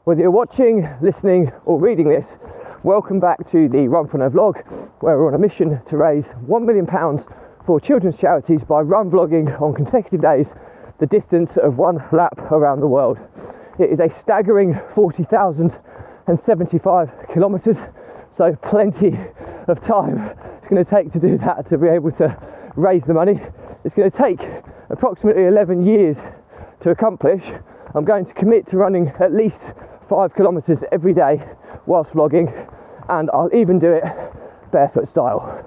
Whether you're watching, listening or reading this, welcome back to the Runpreneur vlog, where we're on a mission to raise £1 million for children's charities by run vlogging on consecutive days the distance of one lap around the world. It is a staggering 40,075 kilometres, so plenty of time it's going to take to do that, to be able to raise the money. It's going to take approximately 11 years to accomplish. I'm going to commit to running at least 5 kilometres every day whilst vlogging, and I'll even do it barefoot style.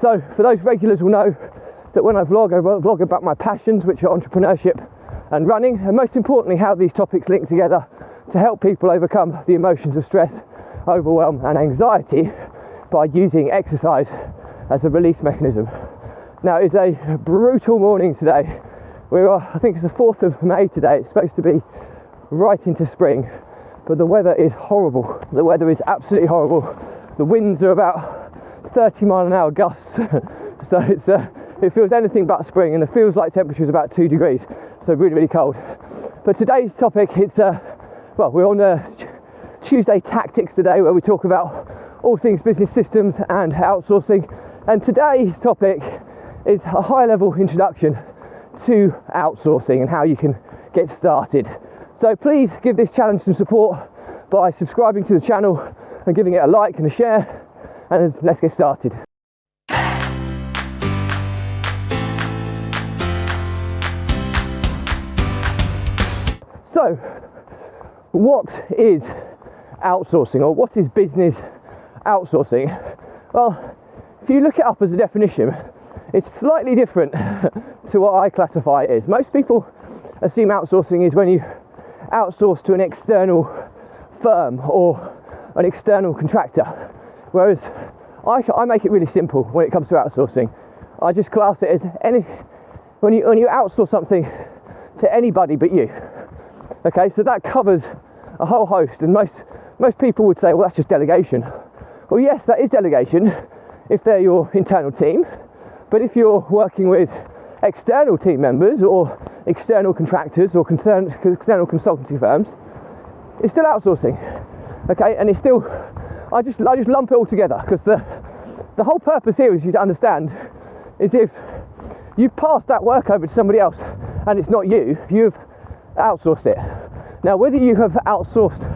So for those regulars will know that when I vlog about my passions, which are entrepreneurship and running, and most importantly how these topics link together to help people overcome the emotions of stress, overwhelm and anxiety by using exercise as a release mechanism. Now it's a brutal morning today. I think it's the 4th of May today. It's supposed to be right into spring, but the weather is horrible. The weather is absolutely horrible. The winds are about 30-mile-an-hour gusts, so it feels anything but spring, and the feels like temperature is about 2 degrees, so really, really cold. But today's topic, we're on Tuesday Tactics today, where we talk about all things business systems and outsourcing, and today's topic is a high-level introduction to outsourcing and how you can get started. So please give this challenge some support by subscribing to the channel and giving it a like and a share, and let's get started. So what is outsourcing, or what is business outsourcing? Well, if you look it up as a definition, it's slightly different to what I classify it as. Most people assume outsourcing is when you outsource to an external firm or an external contractor, whereas I make it really simple when it comes to outsourcing. I just class it as when you outsource something to anybody but you. Okay, so that covers a whole host, and most people would say, well, that's just delegation. Well, yes, that is delegation if they're your internal team. But if you're working with external team members or external contractors or external consultancy firms, it's still outsourcing. Okay, and it's still, I just lump it all together, because the whole purpose here is you to understand is if you've passed that work over to somebody else and it's not you, you've outsourced it. Now, whether you have outsourced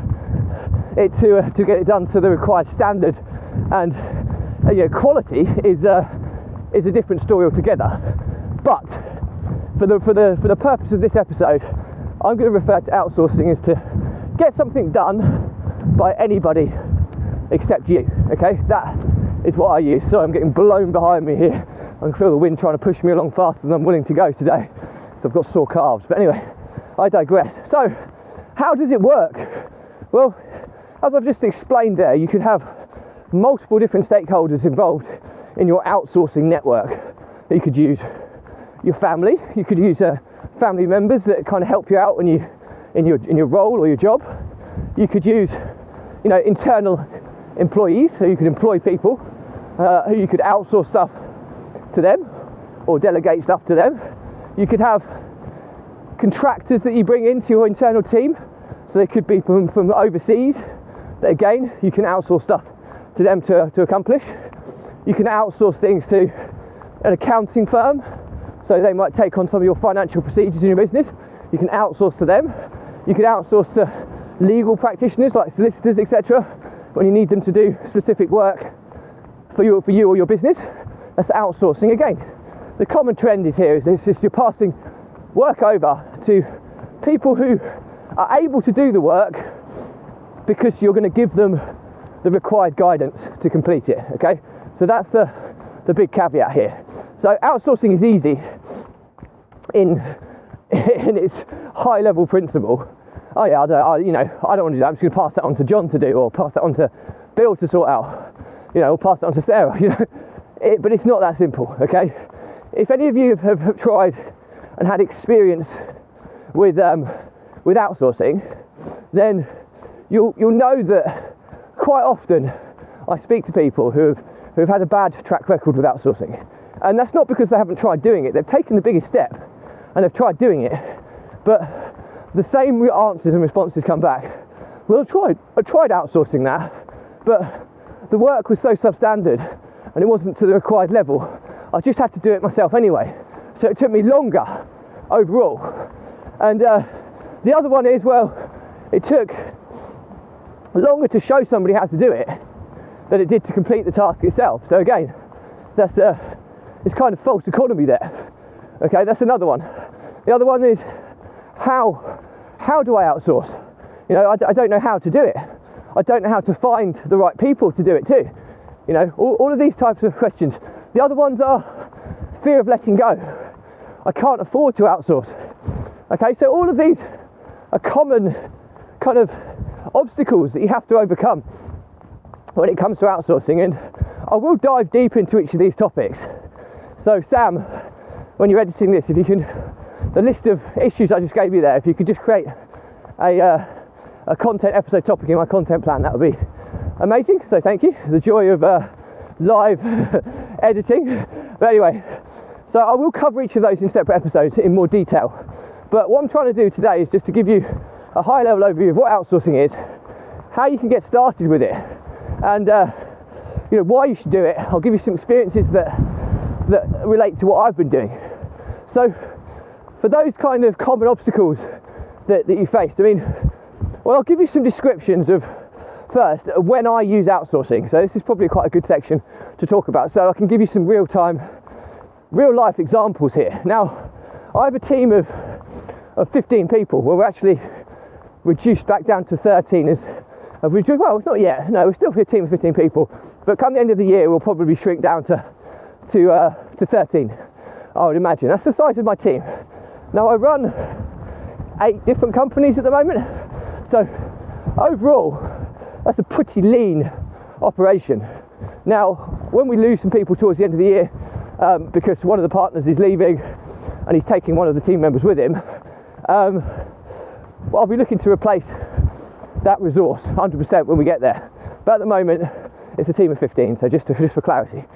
it to get it done to the required standard and quality is a different story altogether. But for the purpose of this episode, I'm going to refer to outsourcing as to get something done by anybody except you. Okay, that is what I use. So I'm getting blown behind me here. I can feel the wind trying to push me along faster than I'm willing to go today, so I've got sore calves. But anyway, I digress. So how does it work? Well, as I've just explained there, you could have multiple different stakeholders involved in your outsourcing network. You could use your family, you could use family members that kind of help you out when you in your role or your job. You could use internal employees, so you could employ people who you could outsource stuff to them or delegate stuff to them. You could have contractors that you bring into your internal team, so they could be from overseas, that again you can outsource stuff to them to accomplish. You can outsource things to an accounting firm, so they might take on some of your financial procedures in your business. You can outsource to them. You can outsource to legal practitioners like solicitors, etc., when you need them to do specific work for you or your business. That's outsourcing again. The common trend is you're passing work over to people who are able to do the work because you're going to give them the required guidance to complete it. Okay, so that's the big caveat here. So outsourcing is easy in its high level principle. Oh yeah, I don't want to do that. I'm just going to pass that on to John to do, or pass that on to Bill to sort out, or pass that on to Sarah. But it's not that simple. Okay, if any of you have tried and had experience with outsourcing, then you'll know that quite often I speak to people who've had a bad track record with outsourcing, and that's not because they haven't tried doing it. They've taken the biggest step and they've tried doing it, but the same answers and responses come back. Well, I tried outsourcing that, but the work was so substandard and it wasn't to the required level. I just had to do it myself anyway. So it took me longer overall. And the other one is, well, it took longer to show somebody how to do it than it did to complete the task itself. So again, that's it's kind of false economy there. Okay, that's another one. The other one is how do I outsource? You know, I don't know how to do it. I don't know how to find the right people to do it too. You know, all of these types of questions. The other ones are fear of letting go. I can't afford to outsource. Okay, so all of these are common kind of obstacles that you have to overcome when it comes to outsourcing, and I will dive deep into each of these topics. So Sam, when you're editing this, if you can, the list of issues I just gave you there, if you could just create a content episode topic in my content plan, that would be amazing. So thank you. The joy of live editing. But anyway, so I will cover each of those in separate episodes in more detail. But what I'm trying to do today is just to give you a high level overview of what outsourcing is, how you can get started with it, and you know, why you should do it. I'll give you some experiences that relate to what I've been doing. So for those kind of common obstacles that you face, I mean, well, I'll give you some descriptions of first when I use outsourcing. So this is probably quite a good section to talk about, so I can give you some real life examples here. Now, I have a team of 15 people. Well, we're actually reduced back down to 13 well, it's not yet, no, we're still a team of 15 people, but come the end of the year we'll probably shrink down to 13, I would imagine. That's the size of my team. Now, I run 8 different companies at the moment, so overall that's a pretty lean operation. Now, when we lose some people towards the end of the year, because one of the partners is leaving and he's taking one of the team members with him, I'll be looking to replace that resource 100% when we get there. But at the moment, it's a team of 15, so just for clarity.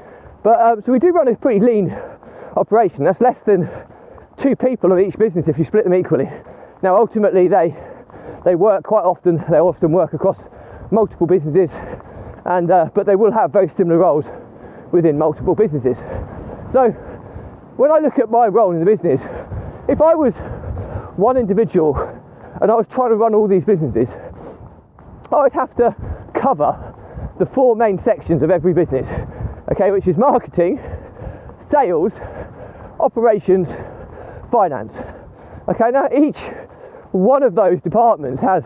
But so we do run a pretty lean operation. That's less than 2 people on each business if you split them equally. Now, ultimately, they work quite often. They often work across multiple businesses, and but they will have very similar roles within multiple businesses. So when I look at my role in the business, if I was one individual and I was trying to run all these businesses, I would have to cover the 4 main sections of every business, okay, which is marketing, sales, operations, finance. Okay, now each one of those departments has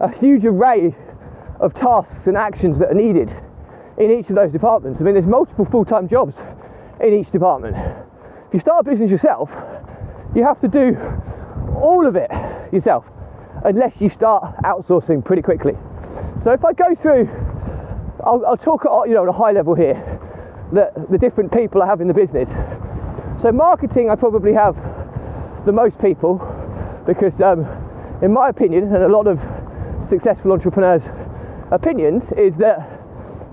a huge array of tasks and actions that are needed in each of those departments. I mean, there's multiple full-time jobs in each department. If you start a business yourself, you have to do all of it yourself, unless you start outsourcing pretty quickly. So if I go through, I'll talk at a high level here, the different people I have in the business. So marketing, I probably have the most people, because in my opinion, and a lot of successful entrepreneurs' opinions, is that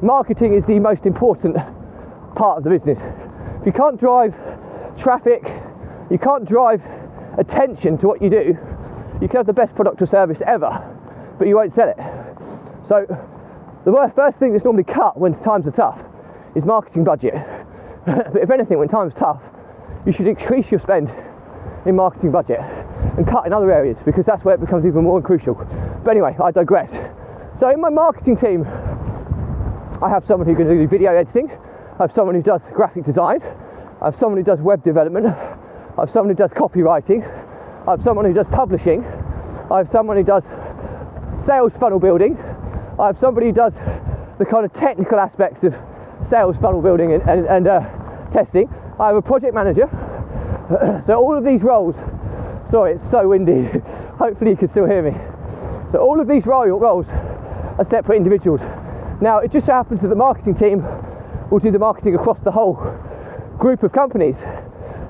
marketing is the most important part of the business. If you can't drive traffic, you can't drive attention to what you do, you can have the best product or service ever, but you won't sell it. So the first thing that's normally cut when times are tough is marketing budget. But if anything, when times are tough, you should increase your spend in marketing budget and cut in other areas, because that's where it becomes even more crucial. But anyway, I digress. So in my marketing team, I have someone who can do video editing, I have someone who does graphic design, I have someone who does web development, I have someone who does copywriting, I have someone who does publishing, I have someone who does sales funnel building, I have somebody who does the kind of technical aspects of sales funnel building and testing. I have a project manager. So all of these roles, sorry, it's so windy, hopefully you can still hear me. So all of these roles are separate individuals. Now, it just so happens that the marketing team will do the marketing across the whole group of companies.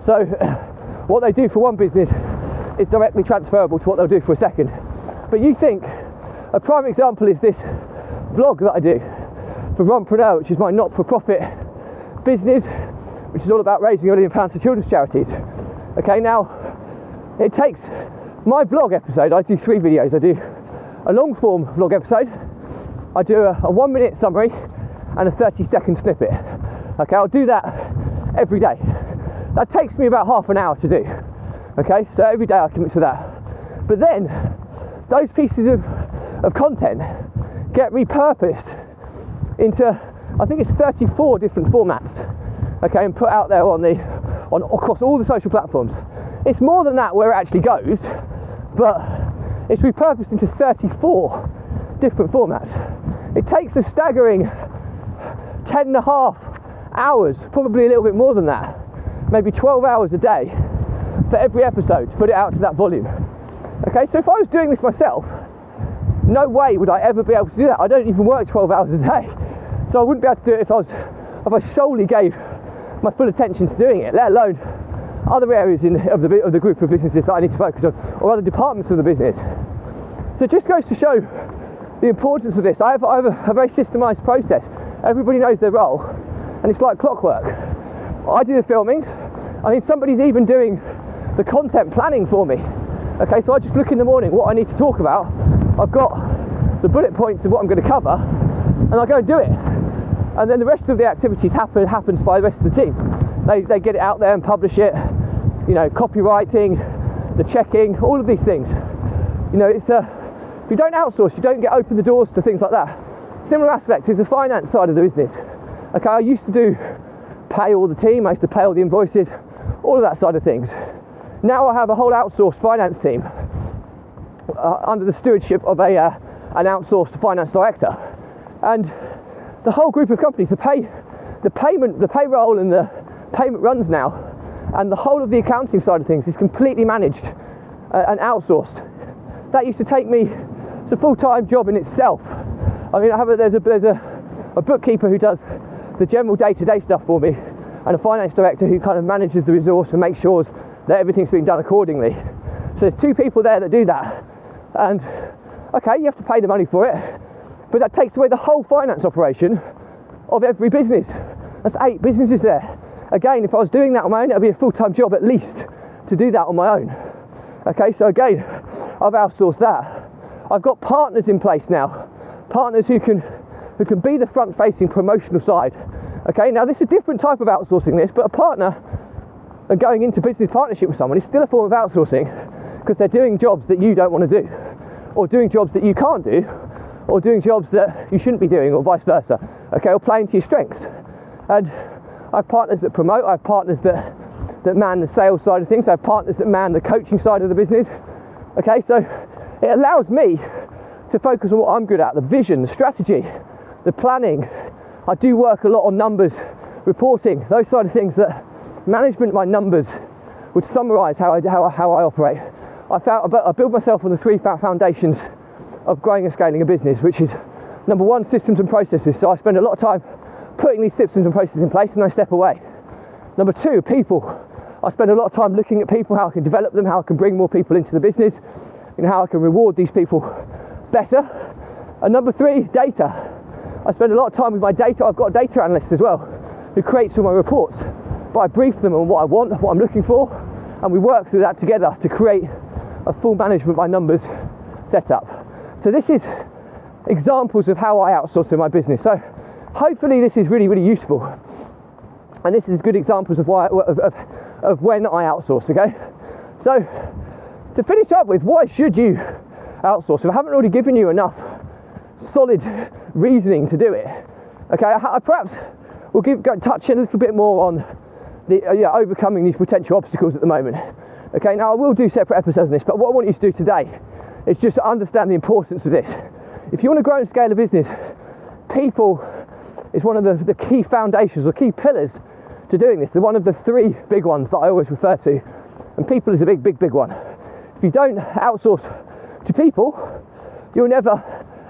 So what they do for one business is directly transferable to what they'll do for a second. But you think, a prime example is this vlog that I do for Runpreneur, which is my not-for-profit business, which is all about raising £1 million for children's charities. Okay, now it takes my vlog episode, I do 3 videos. I do a long form vlog episode, I do a 1 minute summary and a 30-second snippet. Okay, I'll do that every day. That takes me about half an hour to do. Okay, so every day I commit to that. But then those pieces of content get repurposed into, I think it's 34 different formats. Okay, and put out there on across all the social platforms. It's more than that where it actually goes, but it's repurposed into 34 different formats. It takes a staggering 10.5 hours, probably a little bit more than that, maybe 12 hours a day for every episode to put it out to that volume. Okay, so if I was doing this myself, no way would I ever be able to do that. I don't even work 12 hours a day, so I wouldn't be able to do it if I solely gave my full attention to doing it, let alone other areas of the group of businesses that I need to focus on, or other departments of the business. So it just goes to show the importance of this. I have a very systemised process. Everybody knows their role, and it's like clockwork. I do the filming. I mean, somebody's even doing the content planning for me. Okay, so I just look in the morning what I need to talk about. I've got the bullet points of what I'm going to cover, and I go and do it. And then the rest of the activities happens by the rest of the team. They get it out there and publish it. You know, copywriting, the checking, all of these things. You know, it's if you don't outsource, you don't get open the doors to things like that. Similar aspect is the finance side of the business. Okay, I used to pay all the team. I used to pay all the invoices, all of that side of things. Now I have a whole outsourced finance team under the stewardship of an outsourced finance director, and the whole group of companies, the payroll and the payment runs now, and the whole of the accounting side of things is completely managed and outsourced. That used to take me, it's a full-time job in itself. I mean, there's a bookkeeper who does the general day-to-day stuff for me, and a finance director who kind of manages the resource and makes sure that everything's being done accordingly. So there's 2 people there that do that, and okay, you have to pay the money for it, but that takes away the whole finance operation of every business. That's 8 businesses there. Again, if I was doing that on my own, it would be a full-time job at least to do that on my own. Okay, so again, I've outsourced that. I've got partners in place now, partners who can be the front-facing promotional side. Okay, now this is a different type of outsourcing this, but a partner and going into business partnership with someone is still a form of outsourcing, because they're doing jobs that you don't want to do, or doing jobs that you can't do, or doing jobs that you shouldn't be doing, or vice versa. Okay, or playing to your strengths. And I have partners that promote, I have partners that man the sales side of things, I have partners that man the coaching side of the business. Okay, so it allows me to focus on what I'm good at, the vision, the strategy, the planning. I do work a lot on numbers, reporting, those side of things that management by numbers would summarise how I operate. I build myself on the 3 foundations of growing and scaling a business, which is number 1, systems and processes. So I spend a lot of time putting these systems and processes in place, and I step away. Number 2, people. I spend a lot of time looking at people, how I can develop them, how I can bring more people into the business, and how I can reward these people better. And number 3, data. I spend a lot of time with my data. I've got a data analyst as well who creates all my reports, but I brief them on what I want, what I'm looking for, and we work through that together to create a full management by numbers setup. So this is examples of how I outsource in my business. So hopefully this is really, really useful, and this is good examples of when I outsource. Okay, so to finish up with, why should you outsource? If I haven't already given you enough solid reasoning to do it, okay, I perhaps will touch in a little bit more on the overcoming these potential obstacles at the moment. Okay, now I will do separate episodes on this, but what I want you to do today is just to understand the importance of this. If you want to grow and scale a business, people is one of the key foundations or key pillars to doing this. They're one of the 3 big ones that I always refer to, and people is a big one. If you don't outsource to people, you'll never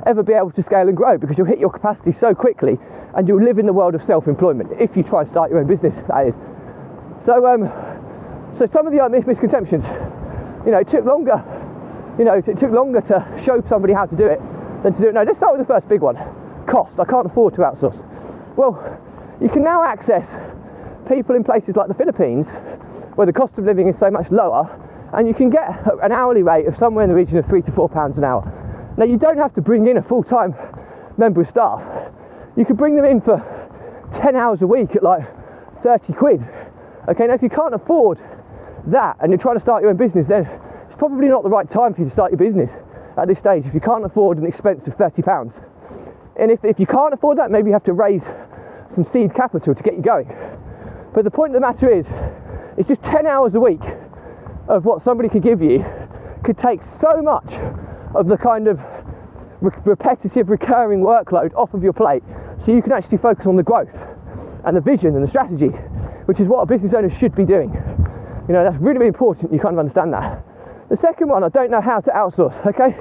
ever be able to scale and grow, because you'll hit your capacity so quickly, and you'll live in the world of self-employment if you try to start your own business, that is. So some of the misconceptions, it took longer to show somebody how to do it than to do it. No, let's start with the first big one. Cost. I can't afford to outsource. Well, you can now access people in places like the Philippines, where the cost of living is so much lower, and you can get an hourly rate of somewhere in the region of £3 to £4 an hour. Now, you don't have to bring in a full-time member of staff. You could bring them in for 10 hours a week at like 30 quid. Okay, now if you can't afford that and you're trying to start your own business, then it's probably not the right time for you to start your business at this stage if you can't afford an expense of £30. And if you can't afford that, maybe you have to raise some seed capital to get you going. But the point of the matter is, it's just 10 hours a week of what somebody could give you could take so much of the kind of repetitive, recurring workload off of your plate, so you can actually focus on the growth and the vision and the strategy, which is what a business owner should be doing. You know, that's really, really important. You kind of understand that. The second one, I don't know how to outsource. Okay,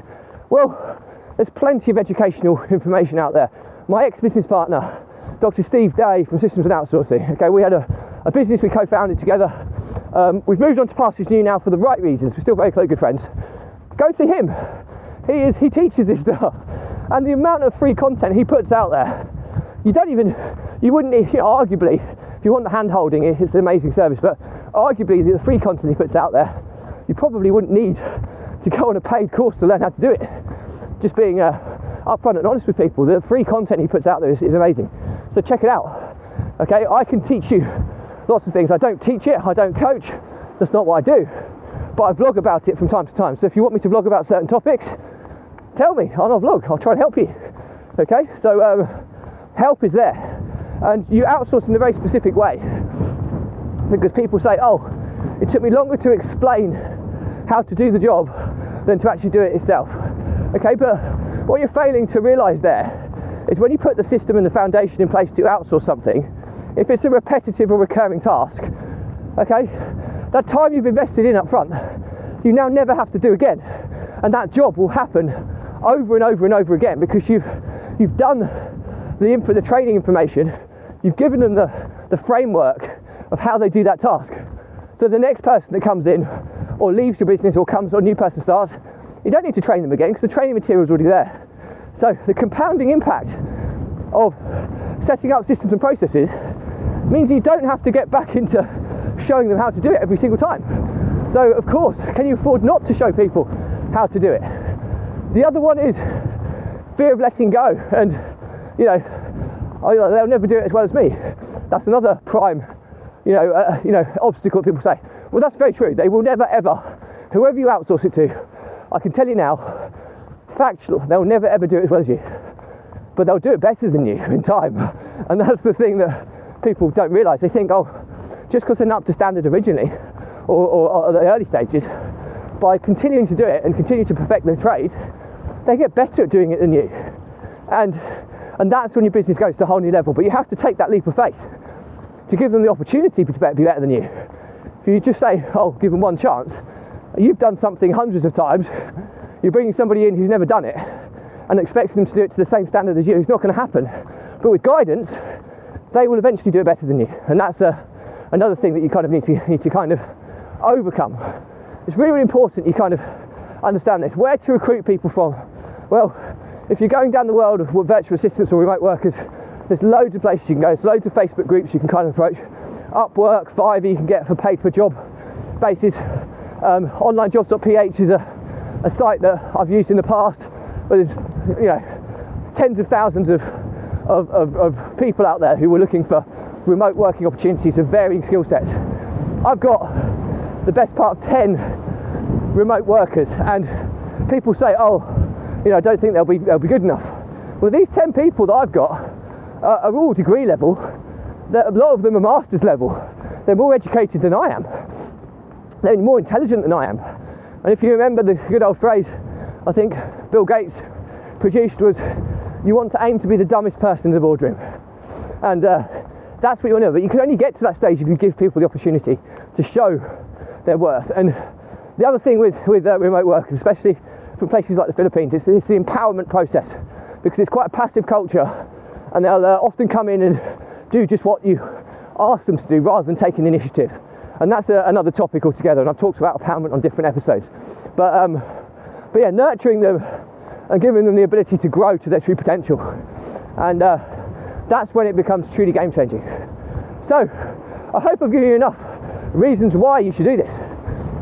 well, there's plenty of educational information out there. My ex-business partner, Dr. Steve Day from Systems and Outsourcing. Okay, we had a business we co-founded together. We've moved on to pastures new now for the right reasons. We're still very close good friends. Go see him. He teaches this stuff, and the amount of free content he puts out there, you wouldn't need, arguably, if you want the hand holding, it's an amazing service, but arguably the free content he puts out there, you probably wouldn't need to go on a paid course to learn how to do it. Just being upfront and honest with people, the free content he puts out there is amazing. So check it out. Okay, I can teach you lots of things. I don't teach it, I don't coach, that's not what I do, but I vlog about it from time to time. So if you want me to vlog about certain topics, tell me, I'll vlog, I'll try and help you. Okay, so help is there, and you outsource in a very specific way, because people say, oh, it took me longer to explain how to do the job than to actually do it itself. Okay, but what you're failing to realise there is when you put the system and the foundation in place to outsource something, if it's a repetitive or recurring task, okay, that time you've invested in up front, you now never have to do again, and that job will happen over and over and over again, because you've done the training information, you've given them the framework of how they do that task. So the next person that comes in or leaves your business or comes, or a new person starts, you don't need to train them again because the training material is already there. So the compounding impact of setting up systems and processes means you don't have to get back into showing them how to do it every single time. So of course, can you afford not to show people how to do it? The other one is fear of letting go, and they'll never do it as well as me. That's another prime obstacle people say. Well, that's very true. They will never ever, whoever you outsource it to, I can tell you now, factual, they'll never ever do it as well as you, but they'll do it better than you in time. And that's the thing that people don't realise. They think, oh, just because they're not up to standard originally or at the early stages, by continuing to do it and continue to perfect their trade, they get better at doing it than you. And that's when your business goes to a whole new level. But you have to take that leap of faith to give them the opportunity to be better than you. If you just say, oh, give them one chance, you've done something hundreds of times, you're bringing somebody in who's never done it and expecting them to do it to the same standard as you, it's not going to happen. But with guidance, they will eventually do it better than you. And that's another thing that you kind of need to kind of overcome. It's really, really important you kind of understand this. Where to recruit people from? Well, if you're going down the world of virtual assistants or remote workers, there's loads of places you can go. There's loads of Facebook groups you can kind of approach. Upwork, Fiverr you can get for paid per job basis. Onlinejobs.ph is a site that I've used in the past, where there's tens of thousands of people out there who are looking for remote working opportunities of varying skill sets. I've got the best part of 10 remote workers, and people say, oh, I don't think they'll be good enough. Well, these 10 people that I've got are all degree level. A lot of them are master's level. They're more educated than I am. They're more intelligent than I am. And if you remember the good old phrase, I think Bill Gates produced, was, you want to aim to be the dumbest person in the boardroom. And that's what you want to know. But you can only get to that stage if you give people the opportunity to show their worth. And the other thing with remote workers, especially from places like the Philippines, is the empowerment process, because it's quite a passive culture, and they'll often come in and do just what you ask them to do rather than taking initiative. And that's another topic altogether, and I've talked about empowerment on different episodes. But yeah, nurturing them and giving them the ability to grow to their true potential, and that's when it becomes truly game changing. So I hope I've given you enough reasons why you should do this.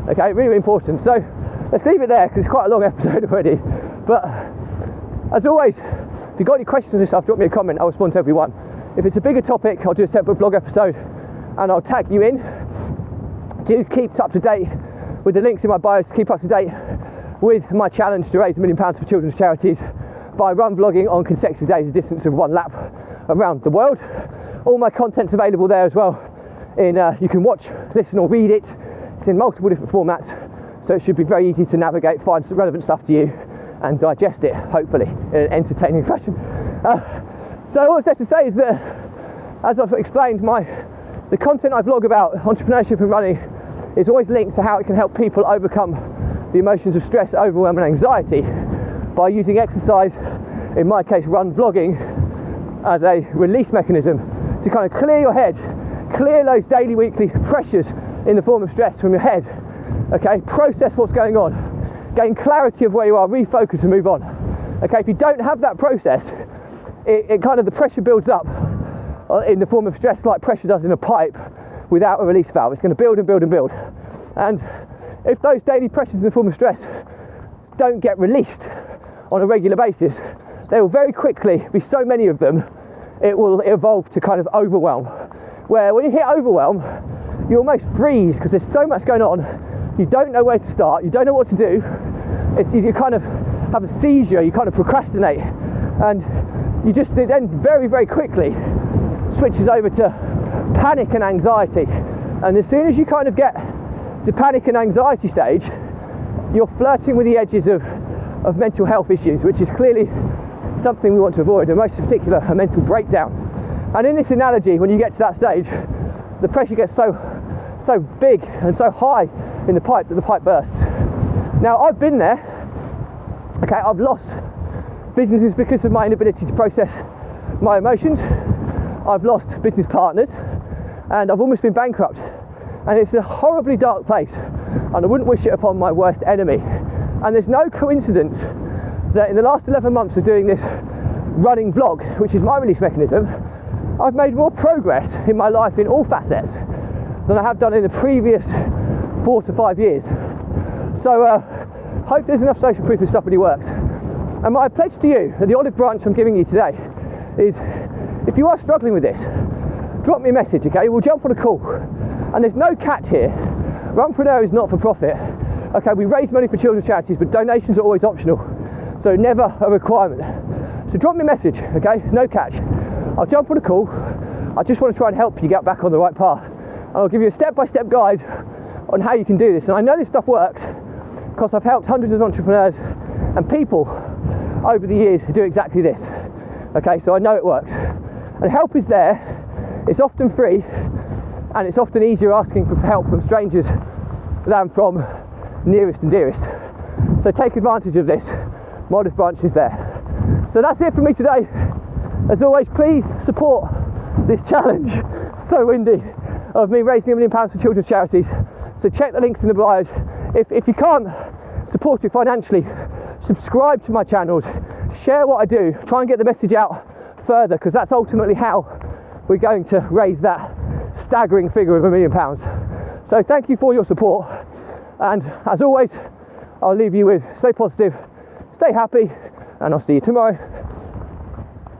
Okay, really, really important. So let's leave it there because it's quite a long episode already. But As always, if you've got any questions and stuff, drop me a comment, I'll respond to everyone. If it's a bigger topic, I'll do a separate blog episode and I'll tag you in. Do keep up to date with the links in my bio to keep up to date with my challenge to raise £1 million for children's charities by run vlogging on consecutive days, a distance of 1 lap around the world. All my content's available there as well. You can watch, listen or read it. It's in multiple different formats, so it should be very easy to navigate, find some relevant stuff to you and digest it, hopefully, in an entertaining fashion. So all that's to say is that, as I've explained, the content I vlog about entrepreneurship and running is always linked to how it can help people overcome the emotions of stress, overwhelm and anxiety by using exercise, in my case run vlogging, as a release mechanism to kind of clear your head, clear those daily, weekly pressures in the form of stress from your head, okay, process what's going on, gain clarity of where you are, refocus and move on. Okay, if you don't have that process, it kind of, the pressure builds up in the form of stress like pressure does in a pipe without a release valve. It's going to build and build and build. And if those daily pressures in the form of stress don't get released on a regular basis, there will very quickly be so many of them, it will evolve to kind of overwhelm. Where when you hit overwhelm, you almost freeze because there's so much going on. You don't know where to start, you don't know what to do. You kind of have a seizure, you kind of procrastinate, and you just then very, very quickly switches over to panic and anxiety. And as soon as you kind of get to panic and anxiety stage, you're flirting with the edges of mental health issues, which is clearly something we want to avoid, and most in particular a mental breakdown. And in this analogy, when you get to that stage, the pressure gets so big and so high in the pipe that the pipe bursts. Now I've been there, okay, I've lost businesses because of my inability to process my emotions. I've lost business partners and I've almost been bankrupt, and it's a horribly dark place and I wouldn't wish it upon my worst enemy. And there's no coincidence that in the last 11 months of doing this running vlog, which is my release mechanism, I've made more progress in my life in all facets than I have done in the previous 4 to 5 years. So hope there's enough social proof this stuff really works. And my pledge to you, the olive branch I'm giving you today, is if you are struggling with this, drop me a message, okay? We'll jump on a call. And there's no catch here. Runpreneur is not for profit. Okay, we raise money for children's charities, but donations are always optional, so never a requirement. So drop me a message, okay? No catch. I'll jump on a call. I just want to try and help you get back on the right path. And I'll give you a step-by-step guide on how you can do this. And I know this stuff works because I've helped hundreds of entrepreneurs and people over the years do exactly this. Okay, so I know it works. And help is there. It's often free, and it's often easier asking for help from strangers than from nearest and dearest. So take advantage of this. My olive branch is there. So that's it for me today. As always, please support this challenge, so windy, of me raising £1 million for children's charities. So check the links in the bios. If you can't support it financially, subscribe to my channels, share what I do, try and get the message out further, because that's ultimately how we're going to raise that staggering figure of £1 million. So thank you for your support, and as always, I'll leave you with stay positive, stay happy, and I'll see you tomorrow.